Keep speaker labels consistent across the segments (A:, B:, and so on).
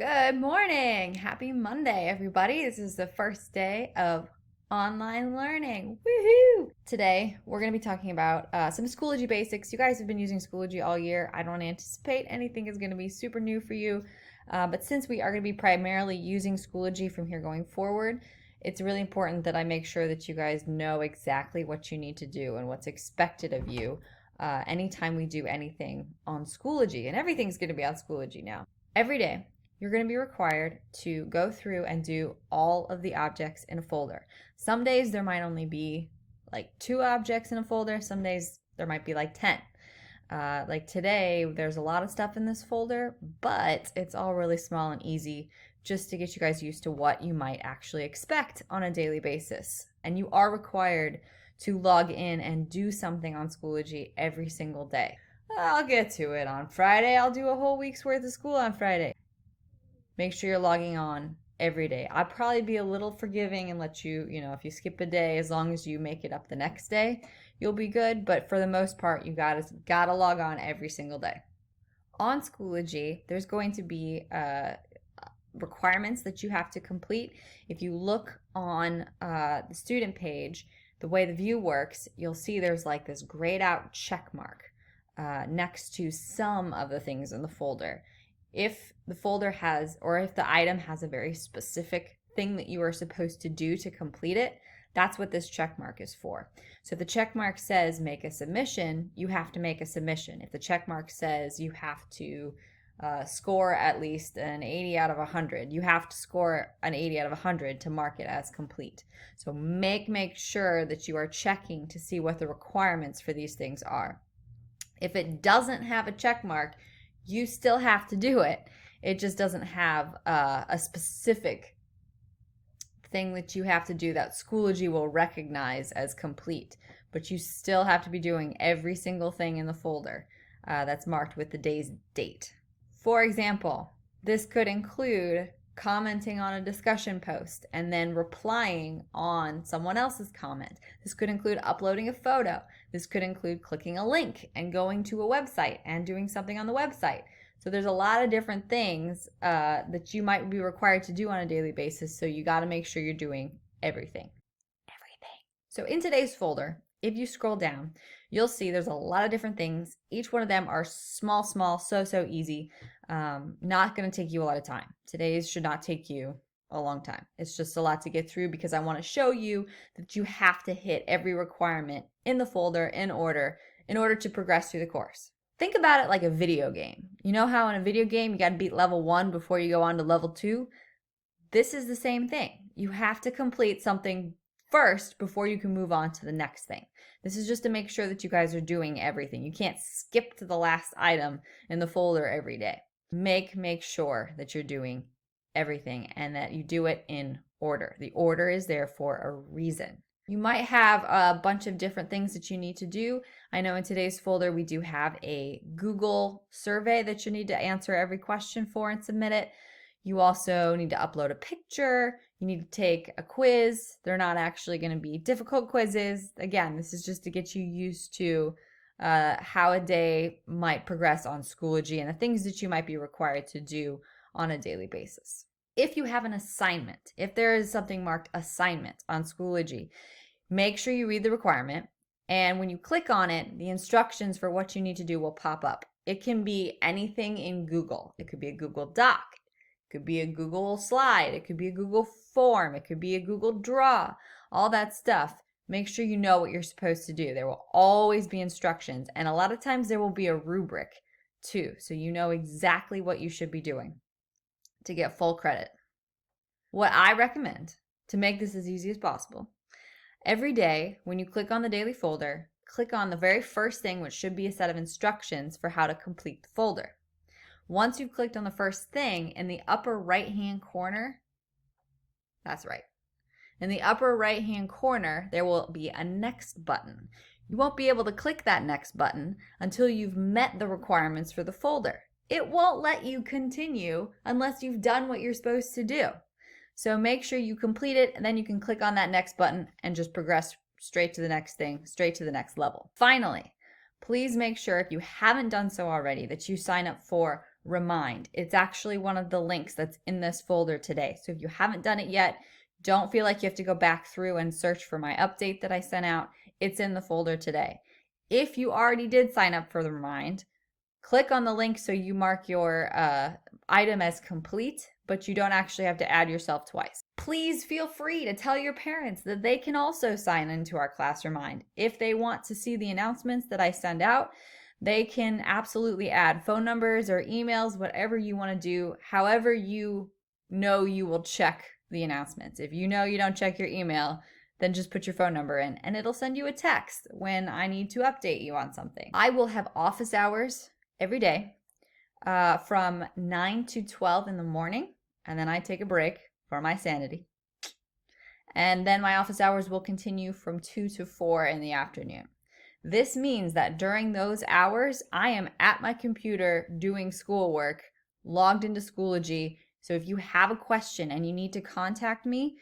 A: Good morning. Happy Monday, everybody. This is the first day of online learning. Woohoo! Today, we're going to be talking about some Schoology basics. You guys have been using Schoology all year. I don't anticipate anything is going to be super new for you. But since we are going to be primarily using Schoology from here going forward, it's really important that I make sure that you guys know exactly what you need to do and what's expected of you anytime we do anything on Schoology. And everything's going to be on Schoology now. Every day, you're going to be required to go through and do all of the objects in a folder. Some days there might only be like 2 objects in a folder. Some days there might be like 10. Like today, there's a lot of stuff in this folder, but it's all really small and easy just to get you guys used to what you might actually expect on a daily basis. And you are required to log in and do something on Schoology every single day. I'll get to it on Friday. I'll do a whole week's worth of school on Friday. Make sure you're logging on every day. I'd probably be a little forgiving and let you, if you skip a day, as long as you make it up the next day, you'll be good. But for the most part, you gotta log on every single day. On Schoology, there's going to be requirements that you have to complete. If you look on the student page, the way the view works, you'll see there's like this grayed out check mark next to some of the things in the folder. If the folder has, or if the item has a very specific thing that you are supposed to do to complete it, that's what this check mark is for. So if the check mark says make a submission, you have to make a submission. If the check mark says you have to score at least an 80 out of 100, you have to score an 80 out of 100 to mark it as complete. So make sure that you are checking to see what the requirements for these things are. If it doesn't have a check mark, you still have to do it. It just doesn't have a specific thing that you have to do that Schoology will recognize as complete. But you still have to be doing every single thing in the folder that's marked with the day's date. For example, this could include commenting on a discussion post and then replying on someone else's comment. This could include uploading a photo. This could include clicking a link and going to a website and doing something on the website. So there's a lot of different things that you might be required to do on a daily basis, so you got to make sure you're doing everything. So in today's folder, if you scroll down, you'll see there's a lot of different things. Each one of them are small, so easy. Not going to take you a lot of time. Today's should not take you a long time. It's just a lot to get through because I want to show you that you have to hit every requirement in the folder in order to progress through the course. Think about it like a video game. You know how in a video game you got to beat level 1 before you go on to level 2? This is the same thing. You have to complete something first before you can move on to the next thing. This is just to make sure that you guys are doing everything. You can't skip to the last item in the folder every day. Make sure that you're doing everything and that you do it in order. The order is there for a reason. You might have a bunch of different things that you need to do. I know in today's folder we do have a Google survey that you need to answer every question for and submit it. You also need to upload a picture. You need to take a quiz. They're not actually going to be difficult quizzes. Again, this is just to get you used to how a day might progress on Schoology and the things that you might be required to do on a daily basis. If you have an assignment, if there is something marked assignment on Schoology, make sure you read the requirement. And when you click on it, the instructions for what you need to do will pop up. It can be anything in Google. It could be a Google Doc. It could be a Google slide. It could be a Google form. It could be a Google Draw. All that stuff. Make sure you know what you're supposed to do. There will always be instructions. And a lot of times there will be a rubric too. So you know exactly what you should be doing to get full credit. What I recommend to make this as easy as possible, every day when you click on the daily folder, click on the very first thing, which should be a set of instructions for how to complete the folder. Once you've clicked on the first thing, in the upper right-hand corner, that's right, in the upper right-hand corner, there will be a next button. You won't be able to click that next button until you've met the requirements for the folder. It won't let you continue unless you've done what you're supposed to do. So make sure you complete it, and then you can click on that next button and just progress straight to the next thing, straight to the next level. Finally, please make sure, if you haven't done so already, that you sign up for Remind. It's actually one of the links that's in this folder today. So if you haven't done it yet, don't feel like you have to go back through and search for my update that I sent out. It's in the folder today. If you already did sign up for the Remind, click on the link so you mark your item as complete, but you don't actually have to add yourself twice. Please feel free to tell your parents that they can also sign into our class Remind. If they want to see the announcements that I send out, they can absolutely add phone numbers or emails, whatever you want to do, however you know you will check the announcements. If you know you don't check your email, then just put your phone number in and it'll send you a text when I need to update you on something. I will have office hours every day from 9 to 12 in the morning, and then I take a break for my sanity. And then my office hours will continue from 2 to 4 in the afternoon. This means that during those hours, I am at my computer doing schoolwork, logged into Schoology. So if you have a question and you need to contact me,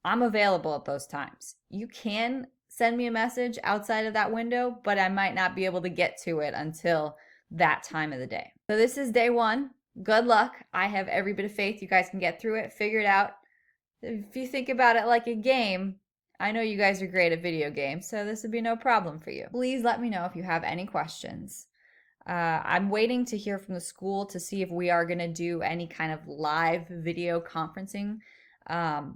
A: I'm available at those times. You can send me a message outside of that window, but I might not be able to get to it until that time of the day. So this is day one. Good luck. I have every bit of faith you guys can get through it, figure it out. If you think about it like a game, I know you guys are great at video games, so this would be no problem for you. Please let me know if you have any questions. I'm waiting to hear from the school to see if we are going to do any kind of live video conferencing.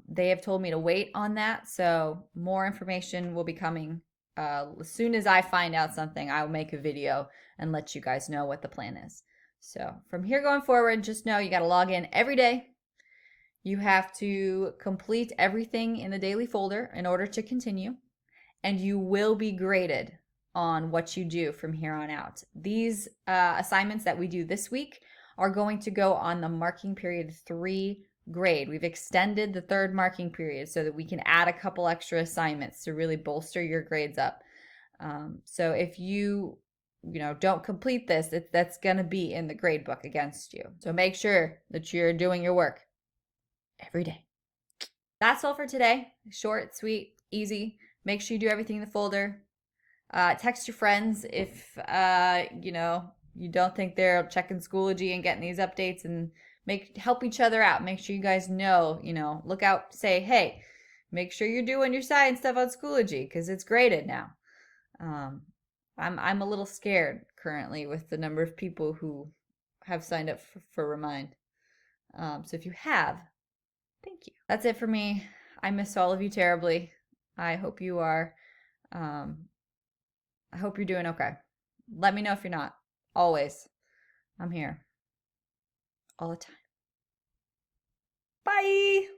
A: They have told me to wait on that, so more information will be coming. As soon as I find out something, I'll make a video and let you guys know what the plan is. So from here going forward, just know you got to log in every day. You have to complete everything in the daily folder in order to continue, and you will be graded on what you do from here on out. These assignments that we do this week are going to go on the marking period 3 grade. We've extended the 3rd marking period so that we can add a couple extra assignments to really bolster your grades up. So if you don't complete this, that's going to be in the grade book against you. So make sure that you're doing your work every day. That's all for today. Short, sweet, easy. Make sure you do everything in the folder. Text your friends if you don't think they're checking Schoology and getting these updates, and help each other out. Make sure you guys know, look out, say, hey, make sure you're doing your science stuff on Schoology because it's graded now. I'm a little scared currently with the number of people who have signed up for Remind. So if you have, thank you. That's it for me. I miss all of you terribly. I hope you are. I hope you're doing okay. Let me know if you're not. Always. I'm here. All the time. Bye.